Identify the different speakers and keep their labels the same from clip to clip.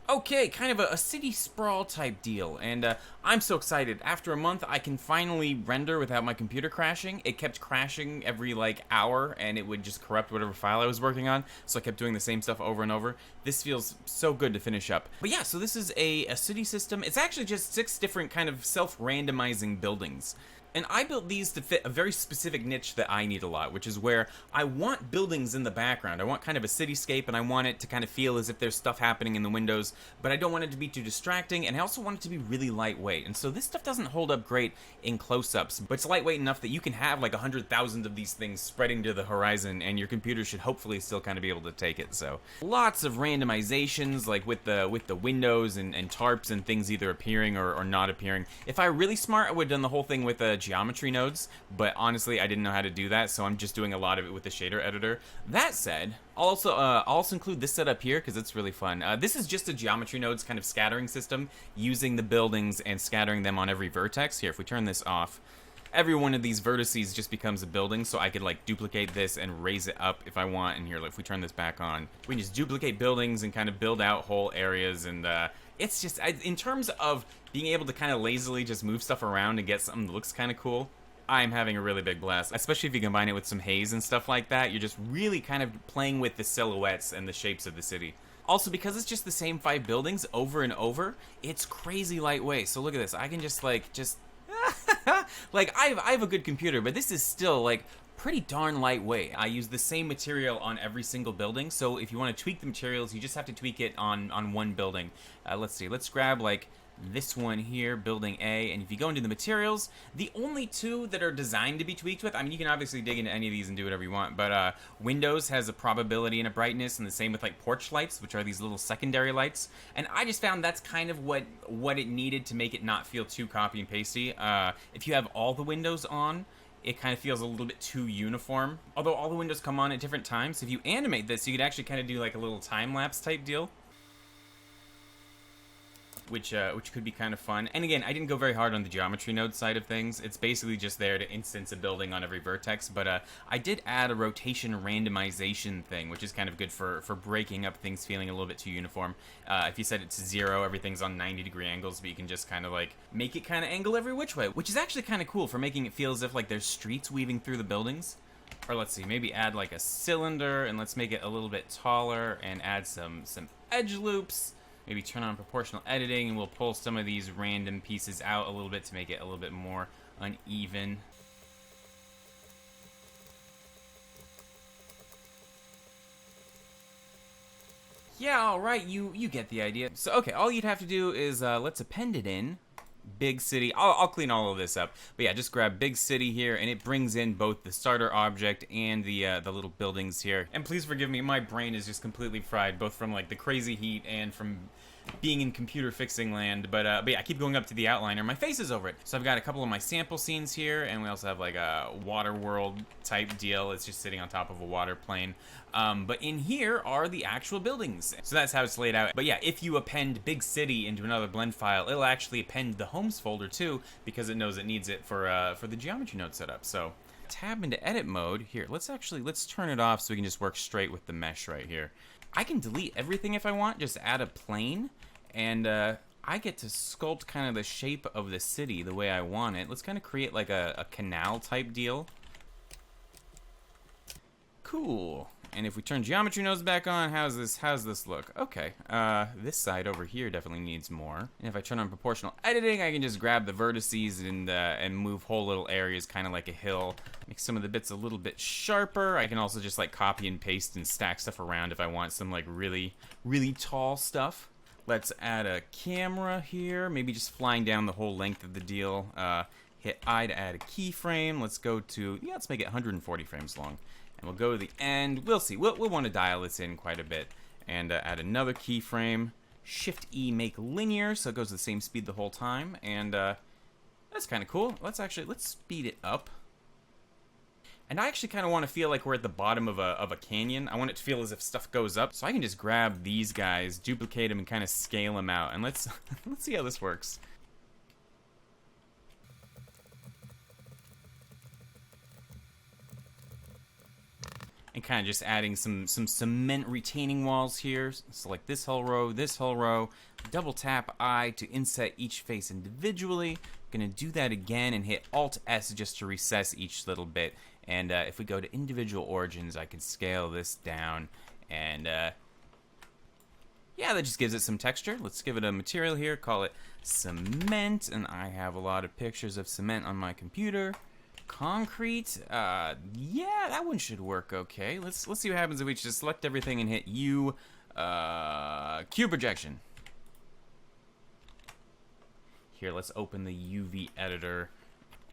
Speaker 1: Okay, kind of a city sprawl type deal, and I'm so excited. After a month, I can finally render without my computer crashing. It kept crashing every like hour, and it would just corrupt whatever file I was working on, so I kept doing the same stuff over and over. This feels so good to finish up. But yeah, so this is a city system. It's actually just 6 different kind of self-randomizing buildings. And I built these to fit a very specific niche that I need a lot, which is where I want buildings in the background. I want kind of a cityscape, and I want it to kind of feel as if there's stuff happening in the windows, but I don't want it to be too distracting, and I also want it to be really lightweight. And so this stuff doesn't hold up great in close-ups, but it's lightweight enough that you can have like 100,000 of these things spreading to the horizon, and your computer should hopefully still kind of be able to take it. So lots of randomizations, like with the windows and tarps and things either appearing or not appearing. If I were really smart, I would have done the whole thing with a geometry nodes, but honestly I didn't know how to do that, so I'm just doing a lot of it with the shader editor. That said, I'll also include this setup here because it's really fun. This is just a geometry nodes kind of scattering system using the buildings and scattering them on every vertex. Here, if we turn this off, every one of these vertices just becomes a building, so I could like duplicate this and raise it up if I want. And here, like, if we turn this back on, we can just duplicate buildings and kind of build out whole areas. And it's just, in terms of being able to kind of lazily just move stuff around and get something that looks kind of cool, I'm having a really big blast, especially if you combine it with some haze and stuff like that. You're just really kind of playing with the silhouettes and the shapes of the city. Also, because it's just the same 5 buildings over and over, it's crazy lightweight. So look at this. I can just like, like, I have a good computer, but this is still like pretty darn lightweight. I use the same material on every single building, so if you want to tweak the materials, you just have to tweak it on one building. Let's see, let's grab like this one here, building A, and if you go into the materials, the only 2 that are designed to be tweaked with, I mean, you can obviously dig into any of these and do whatever you want, but Windows has a probability and a brightness, and the same with like porch lights, which are these little secondary lights, and I just found that's kind of what it needed to make it not feel too copy and pasty. If you have all the windows on, it kind of feels a little bit too uniform, although all the windows come on at different times. So if you animate this, you could actually kind of do like a little time-lapse type deal, which could be kind of fun. And again, I didn't go very hard on the geometry node side of things. It's basically just there to instance a building on every vertex, but I did add a rotation randomization thing, which is kind of good for breaking up things feeling a little bit too uniform. If you set it to 0, everything's on 90-degree angles, but you can just kind of like make it kind of angle every which way, which is actually kind of cool for making it feel as if like there's streets weaving through the buildings. Or let's see, maybe add like a cylinder, and let's make it a little bit taller and add some edge loops. Maybe turn on proportional editing, and we'll pull some of these random pieces out a little bit to make it a little bit more uneven. Yeah, alright, you get the idea. So, okay, all you'd have to do is, let's append it in. Big city. I'll clean all of this up. But yeah, just grab big city here, and it brings in both the starter object and the little buildings here. And please forgive me, my brain is just completely fried, both from like the crazy heat and from being in computer fixing land. But yeah, I keep going up to the outliner. My face is over it. So I've got a couple of my sample scenes here, and we also have like a water world type deal. It's just sitting on top of a water plane. But in here are the actual buildings. So that's how it's laid out. But yeah, if you append big city into another blend file, it'll actually append the homes folder too, because it knows it needs it for the geometry node setup. So tab into edit mode here. Let's turn it off so we can just work straight with the mesh right here. I can delete everything if I want, just add a plane, and I get to sculpt kind of the shape of the city the way I want it. Let's kind of create like a canal type deal. Cool. And if we turn geometry nodes back on, how's this look? Okay, this side over here definitely needs more. And if I turn on proportional editing, I can just grab the vertices and move whole little areas kind of like a hill. Make some of the bits a little bit sharper. I can also just like copy and paste and stack stuff around if I want some like really, really tall stuff. Let's add a camera here, maybe just flying down the whole length of the deal. Hit I to add a keyframe. Let's go to, yeah, let's make it 140 frames long. And we'll go to the end. We'll see. We'll want to dial this in quite a bit. And add another keyframe. Shift-E, make linear, so it goes the same speed the whole time. And that's kind of cool. Let's speed it up. And I actually kind of want to feel like we're at the bottom of a canyon. I want it to feel as if stuff goes up. So I can just grab these guys, duplicate them, and kind of scale them out. And let's see how this works. and kind of just adding some cement retaining walls here. Select this whole row, double tap I to inset each face individually. Gonna do that again and hit Alt S just to recess each little bit. And if we go to individual origins, I can scale this down, and yeah, that just gives it some texture. Let's give it a material here, call it cement, and I have a lot of pictures of cement on my computer. Concrete, yeah, that one should work okay. Let's see what happens if we just select everything and hit U, cube projection. Here, let's open the UV editor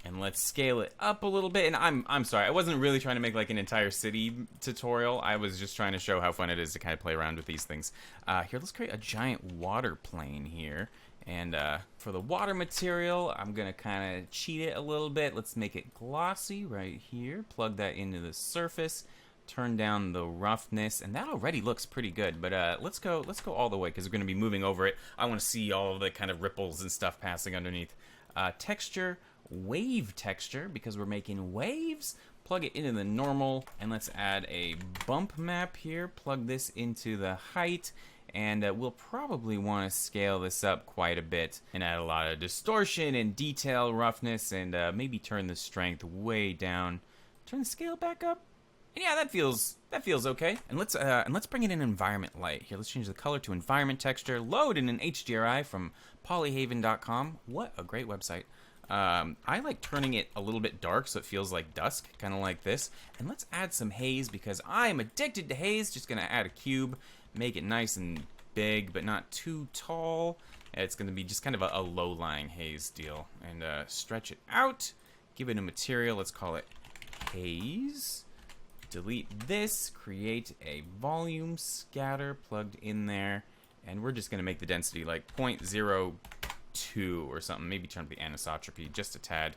Speaker 1: and let's scale it up a little bit. And I'm sorry, I wasn't really trying to make like an entire city tutorial. I was just trying to show how fun it is to kind of play around with these things. Here, let's create a giant water plane here. And for the water material, I'm gonna kind of cheat it a little bit. Let's make it glossy right here. Plug that into the surface. Turn down the roughness, and that already looks pretty good. But let's go all the way because we're gonna be moving over it. I want to see all of the kind of ripples and stuff passing underneath. Texture, wave texture, because we're making waves. Plug it into the normal, and let's add a bump map here. Plug this into the height. And we'll probably want to scale this up quite a bit and add a lot of distortion and detail roughness, and maybe turn the strength way down. Turn the scale back up. And yeah, that feels okay. And let's bring in an environment light here. Let's change the color to environment texture. Load in an HDRI from polyhaven.com. What a great website. I like turning it a little bit dark so it feels like dusk, kind of like this. And let's add some haze because I'm addicted to haze. Just gonna add a cube. Make it nice and big, but not too tall. It's going to be just kind of a low-lying haze deal. And stretch it out. Give it a material. Let's call it haze. Delete this. Create a volume scatter plugged in there. And we're just going to make the density like 0.02 or something. Maybe turn up the anisotropy just a tad.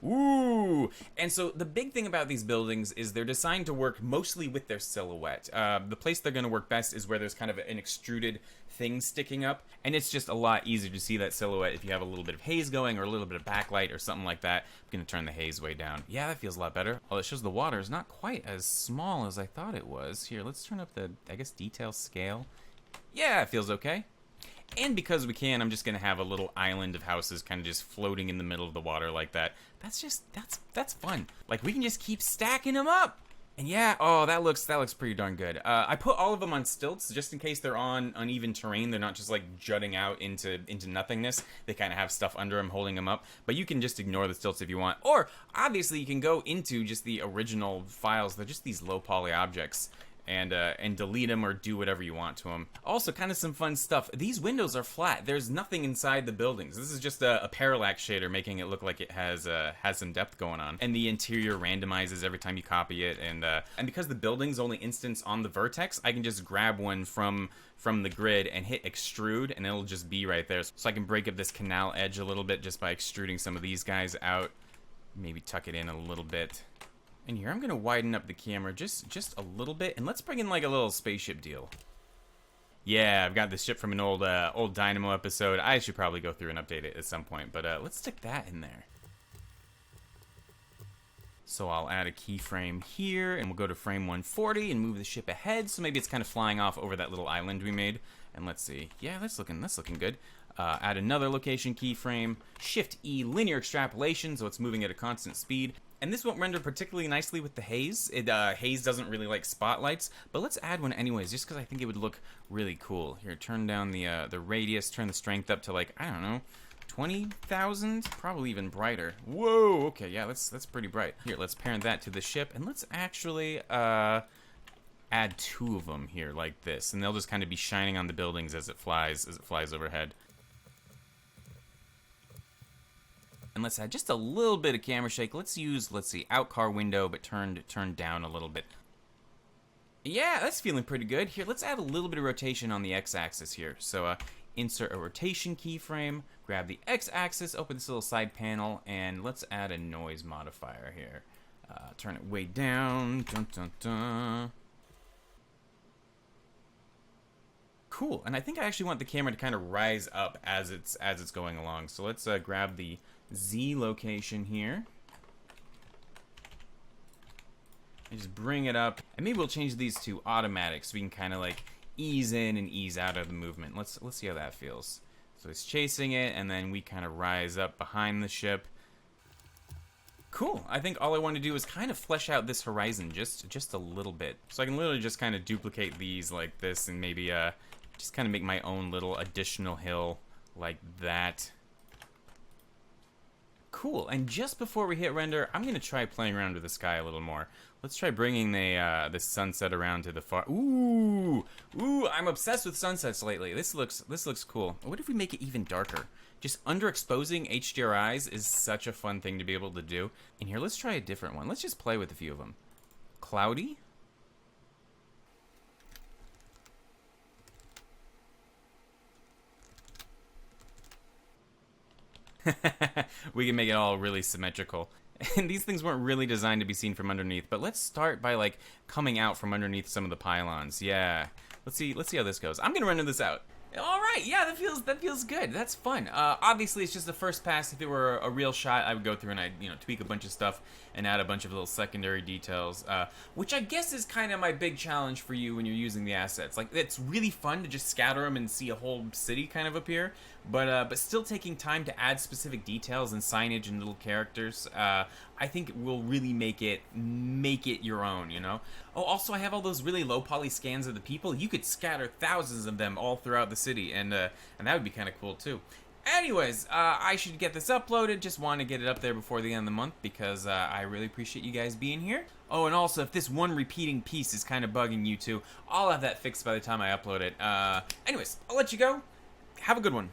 Speaker 1: Ooh! And so the big thing about these buildings is they're designed to work mostly with their silhouette. The place they're going to work best is where there's kind of an extruded thing sticking up, and it's just a lot easier to see that silhouette if you have a little bit of haze going or a little bit of backlight or something like that. I'm going to turn the haze way down. Yeah, that feels a lot better. Although it shows the water is not quite as small as I thought it was. Here, let's turn up the, I guess, detail scale. Yeah, it feels okay. And because we can, I'm just going to have a little island of houses kind of just floating in the middle of the water like that. That's fun. Like, we can just keep stacking them up. And yeah, oh, that looks pretty darn good. I put all of them on stilts just in case they're on uneven terrain. They're not just like jutting out into nothingness. They kind of have stuff under them holding them up. But you can just ignore the stilts if you want. Or, obviously, you can go into just the original files. They're just these low poly objects. And delete them or do whatever you want to them. Also, kind of some fun stuff. These windows are flat. There's nothing inside the buildings. This is just a parallax shader making it look like it has some depth going on. And the interior randomizes every time you copy it. And because the building's only instance on the vertex, I can just grab one from the grid and hit extrude, and it'll just be right there. So I can break up this canal edge a little bit just by extruding some of these guys out. Maybe tuck it in a little bit. And here, I'm going to widen up the camera just a little bit. And let's bring in like a little spaceship deal. Yeah, I've got this ship from an old Dynamo episode. I should probably go through and update it at some point. But let's stick that in there. So I'll add a keyframe here. And we'll go to frame 140 and move the ship ahead. So maybe it's kind of flying off over that little island we made. And let's see. Yeah, that's looking good. Add another location keyframe. Shift E, linear extrapolation. So it's moving at a constant speed. And this won't render particularly nicely with the haze. Haze doesn't really like spotlights, but let's add one anyways, just because I think it would look really cool. Here, turn down the radius, turn the strength up to like, I don't know, 20,000? Probably even brighter. Whoa, okay, yeah, that's pretty bright. Here, let's parent that to the ship, and let's actually add two of them here like this, and they'll just kind of be shining on the buildings as it flies overhead. And let's add just a little bit of camera shake. Let's see, out car window, but turned down a little bit. Yeah, that's feeling pretty good. Here, let's add a little bit of rotation on the x-axis here. So insert a rotation keyframe, grab the x-axis, open this little side panel, and let's add a noise modifier here. Turn it way down. Dun, dun, dun. Cool, and I think I actually want the camera to kind of rise up as it's going along. So let's grab the Z location here. and just bring it up. And maybe we'll change these to automatic so we can kind of like ease in and ease out of the movement. Let's see how that feels. So it's chasing it, and then we kind of rise up behind the ship. Cool. I think all I want to do is kind of flesh out this horizon just a little bit. So I can literally just kind of duplicate these like this, and maybe just kind of make my own little additional hill like that. Cool. And just before we hit render, I'm going to try playing around with the sky a little more. Let's try bringing the sunset around to the far... Ooh! Ooh, I'm obsessed with sunsets lately. This looks cool. What if we make it even darker? Just underexposing HDRIs is such a fun thing to be able to do. And here, let's try a different one. Let's just play with a few of them. Cloudy? We can make it all really symmetrical. And these things weren't really designed to be seen from underneath, but let's start by like coming out from underneath some of the pylons. Yeah. Let's see how this goes. I'm gonna render this out. All right, yeah, that feels good. That's fun. Obviously, it's just the first pass. If it were a real shot, I would go through and I'd tweak a bunch of stuff and add a bunch of little secondary details, which I guess is kind of my big challenge for you when you're using the assets. Like, it's really fun to just scatter them and see a whole city kind of appear, but still taking time to add specific details and signage and little characters, I think will really make it your own, you know? Oh, also, I have all those really low poly scans of the people. You could scatter thousands of them all throughout the city, and that would be kind of cool too. Anyways, I should get this uploaded. Just want to get it up there before the end of the month because I really appreciate you guys being here. Oh, and also, if this one repeating piece is kind of bugging you too, I'll have that fixed by the time I upload it. Anyways, I'll let you go. Have a good one.